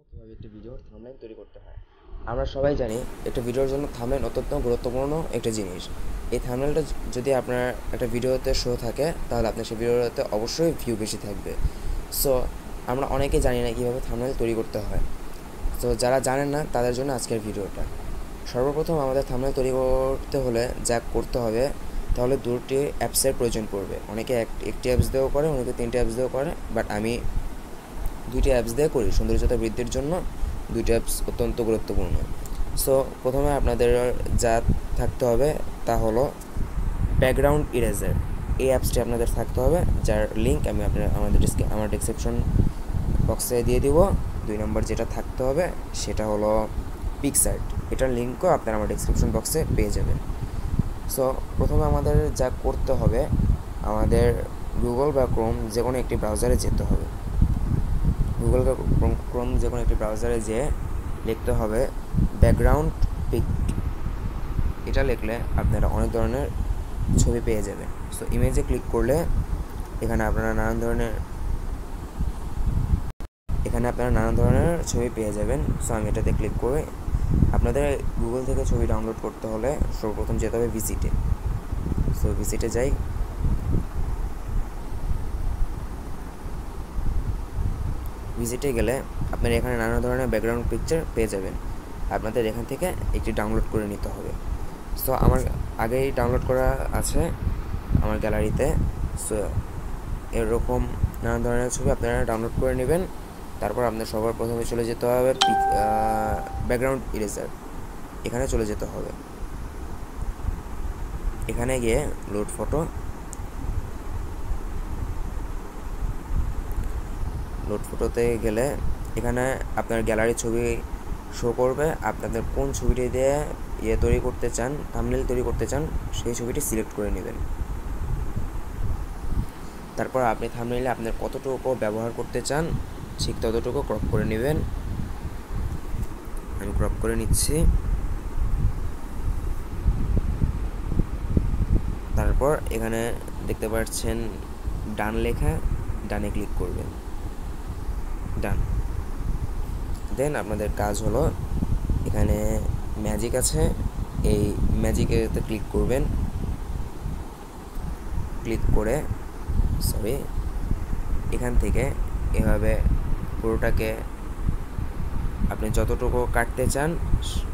কীভাবে একটি ভিডিওর থাম্বনেইল তৈরি করতে হয়। আমরা সবাই জানি একটা ভিডিওর জন্য থাম্বনেইল অত্যন্ত গুরুত্বপূর্ণ একটা জিনিস। এই থাম্বনেইলটা যদি আপনার একটা ভিডিওতে শো থাকে তাহলে আপনার সেই ভিডিওতে অবশ্যই ভিউ বেশি থাকবে। সো আমরা অনেকেই জানি না কীভাবে থাম্বনেইল তৈরি করতে হয়। তো যারা জানেন না তাদের জন্য আজকের ভিডিওটা। সর্বপ্রথম আমাদের থাম্বনেইল তৈরি করতে হলে যা করতে হবে তাহলে দুটি অ্যাপসের প্রয়োজন পড়বে। অনেকে একটি অ্যাপস দিয়েও করে, অনেকে তিনটি অ্যাপস দিয়েও করে, বাট আমি দুইটি অ্যাপস দিয়ে করি। সৌন্দর্যতা বৃদ্ধির জন্য দুইটি অ্যাপস অত্যন্ত গুরুত্বপূর্ণ। সো প্রথমে আপনাদের যা থাকতে হবে তা হলো ব্যাকগ্রাউন্ড ইরেজার। এই অ্যাপসটি আপনাদের থাকতে হবে, যার লিঙ্ক আমি আমার ডিসক্রিপশন বক্সে দিয়ে দিব। 2 নম্বর যেটা থাকতে হবে সেটা হলো পিক্সআর্ট। এটার লিঙ্কও আপনারা আমার ডিসক্রিপশন বক্সে পেয়ে যাবেন। সো প্রথমে আমাদের যা করতে হবে, আমাদের গুগল বা ক্রোম যে কোনো একটি ব্রাউজারে যেতে হবে। গুগল বা ক্রোম যে কোনো একটি ব্রাউজারে যেয়ে লিখতে হবে ব্যাকগ্রাউন্ড পিক। এটা লিখলে আপনারা অনেক ধরনের ছবি পেয়ে যাবেন। সো ইমেজে ক্লিক করলে এখানে আপনারা নানান ধরনের ছবি পেয়ে যাবেন। সো আমি এটাতে ক্লিক করে আপনাদের গুগল থেকে ছবি ডাউনলোড করতে হলে সর্বপ্রথম যেতে হবে ভিজিটে। সো ভিজিটে যাই। ভিজিটে গেলে আপনারা এখানে নানা ধরনের ব্যাকগ্রাউন্ড পিকচার পেয়ে যাবেন। আপনাদের এখান থেকে একটি ডাউনলোড করে নিতে হবে। সো আমার আগেই ডাউনলোড করা আছে আমার গ্যালারিতে। সো এরকম নানা ধরনের ছবি আপনারা ডাউনলোড করে নেবেন। তারপর আপনার সবার প্রথমে চলে যেতে হবে ব্যাকগ্রাউন্ড ইরেজার। এখানে চলে যেতে হবে। এখানে গিয়ে লোড ফটোতে গেলে এখানে আপনার গ্যালারির ছবি শো করবে। আপনাদের কোন ছবিটি দিয়ে তৈরি করতে চান, থাম্বনেইল তৈরি করতে চান, সেই ছবিটি সিলেক্ট করে নেবেন। তারপর আপনি থাম্বনেইলে আপনার কতটুকু ব্যবহার করতে চান ঠিক ততটুকু ক্রপ করে নেবেন। আমি ক্রপ করে নিচ্ছি। তারপর এখানে দেখতে পাচ্ছেন ডান লেখা, ডানে ক্লিক করবেন। ডান। দেন আপনাদের কাজ হলো এখানে ম্যাজিক আছে, এই ম্যাজিকেতে ক্লিক করবেন। ক্লিক করে এখান থেকে এভাবে পুরোটাকে আপনি যতটুকু কাটতে চান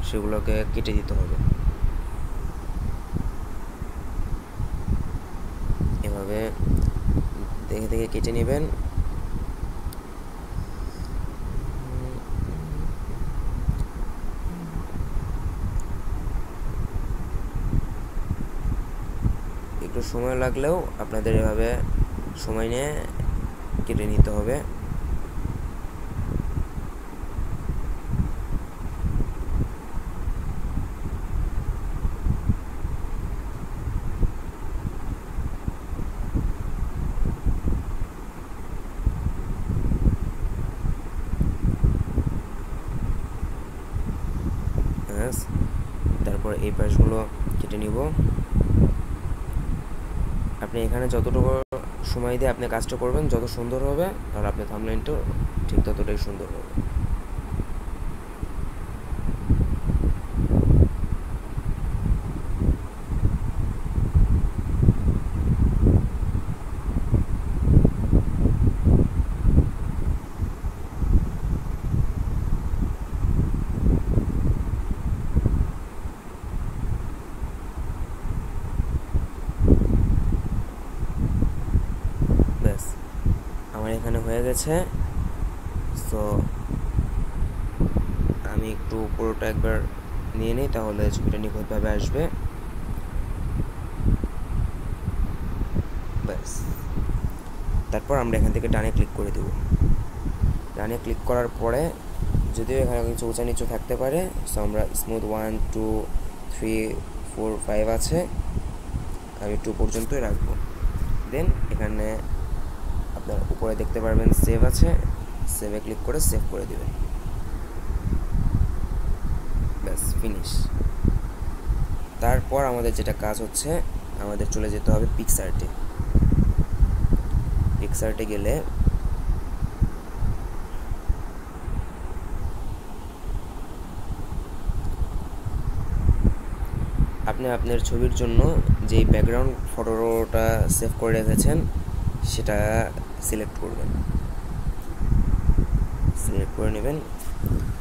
সেগুলোকে কেটে দিতে হবে। এভাবে দেখে দেখে কেটে নেবেন। একটু সময় লাগলেও আপনাদের এভাবে সময় নিয়ে কেটে নিতে হবে। তারপর এই পাশগুলো কেটে নিব। আপনি এখানে যতটুকু সময় দিয়ে আপনি কাজটা করবেন যত সুন্দর হবে, আর আপনার থাম্বনেইলটাও ঠিক ততটাই সুন্দর হবে। ব্যাস আমার এখানে হয়ে গেছে। সো আমি একটু পুরোটা একবার নিয়ে নিই, তাহলে ছবিটা নিখুঁতভাবে আসবে। ব্যাস। তারপর আমরা এখান থেকে ডানে ক্লিক করে দেব। ডানে ক্লিক করার পরে যদিও এখানে কিছু উঁচা নিচু থাকতে পারে, সো আমরা স্মুথ 1 2 3 4 5 আছে, আমি 2 পর্যন্তই রাখবো। দেন এখানে আপনার উপরে দেখতে পারবেন সেভ আছে, সেভে ক্লিক করে সেভ করে দেবেন। ব্যাস ফিনিশ। তারপর আমাদের যেটা কাজ হচ্ছে, আমাদের চলে যেতে হবে পিক্সআর্টে। পিক্সআর্টে গেলে আপনি আপনার ছবির জন্য যেই ব্যাকগ্রাউন্ড ফটোটা সেভ করে রেখেছেন সেটা সিলেক্ট করবেন, সিলেক্ট করে নেবেন।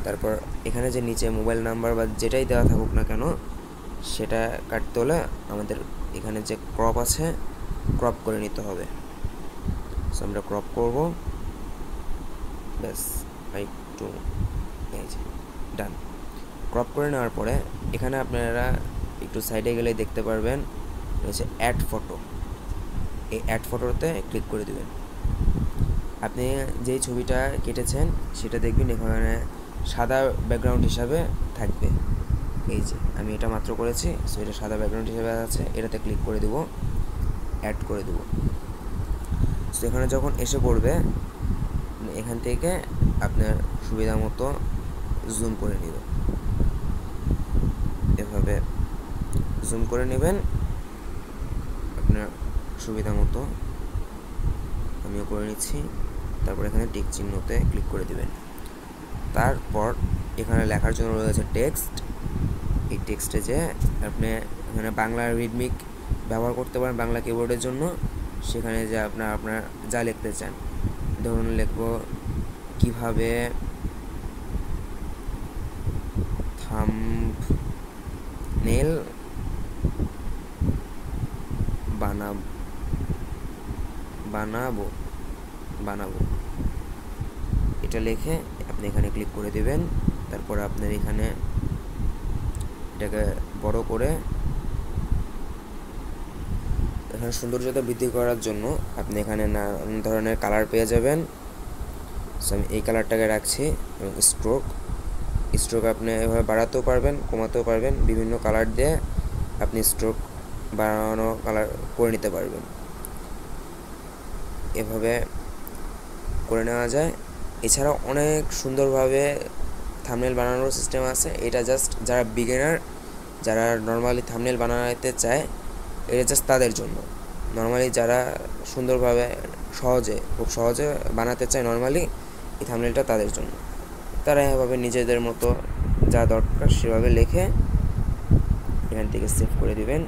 তারপর এখানে যে নিচে মোবাইল নাম্বার বা যেটাই দেওয়া থাকুক না কেন সেটা কাটতে হলে আমাদের এখানে যে ক্রপ আছে ক্রপ করে নিতে হবে। সো আমরা ক্রপ করব, ব্যাস একটু এই যে ডান। ক্রপ করে নেওয়ার পরে এখানে আপনারা একটু সাইডে গেলে দেখতে পারবেন হচ্ছে অ্যাড ফটো। এই অ্যাড ফটোতে ক্লিক করে দেবেন। আপনি যেই ছবিটা কেটেছেন সেটা দেখবেন এখানে সাদা ব্যাকগ্রাউন্ড হিসাবে থাকবে। এই যে আমি এটা মাত্র করেছি, সো এটা সাদা ব্যাকগ্রাউন্ড হিসেবে আছে, এটাতে ক্লিক করে দেব, অ্যাড করে দেব। সো এখানে যখন এসে পড়বে এখান থেকে আপনার সুবিধা মতো জুম করে নেবেন, এভাবে জুম করে নেবেন আপনার সুবিধা মতো। আমিও করে নিচ্ছি। তারপর এখানে টিক চিহ্নতে ক্লিক করে দিবেন। তারপর এখানে লেখার জন্য রয়েছে টেক্সট। এই টেক্সটে যে আপনি এখানে বাংলা রিদমিক ব্যবহার করতে পারেন বাংলা কিবোর্ডের জন্য। সেখানে যে আপনার যা লিখতে চান, ধরুন লিখব কিভাবে থাম্বনেল বানাবো এটা লিখে আপনি এখানে ক্লিক করে দেবেন। তারপর আপনার এখানে এটাকে বড় করে এখানে সৌন্দর্যতা বৃদ্ধি করার জন্য আপনি এখানে নানান ধরনের কালার পেয়ে যাবেন। সো আমি এই কালারটাকে রাখছি। এবং স্ট্রোক আপনি এভাবে বাড়াতেও পারবেন, কমাতেও পারবেন। বিভিন্ন কালার দিয়ে আপনি স্ট্রোক বাড়ানো কালার করে নিতে পারবেন, এভাবে করে নেওয়া যায়। এছাড়াও অনেক সুন্দরভাবে থাম্বনেল বানানোর সিস্টেম আছে। এটা জাস্ট যারা বিগিনার, যারা নর্মালি থাম্বনেল বানাতে চায়, এটা জাস্ট তাদের জন্য। নর্মালি যারা সুন্দরভাবে খুব সহজে বানাতে চায় নর্মালি, এই থাম্বনেলটা তাদের জন্য। তারা এভাবে নিজেদের মতো যা দরকার সেভাবে লিখে এখান থেকে সেভ করে দিবেন,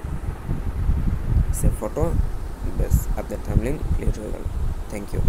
সেভ ফটো, ব্যাস আপনার থাম্বনেল ক্রিয়েট হয়ে গেল। Thank you.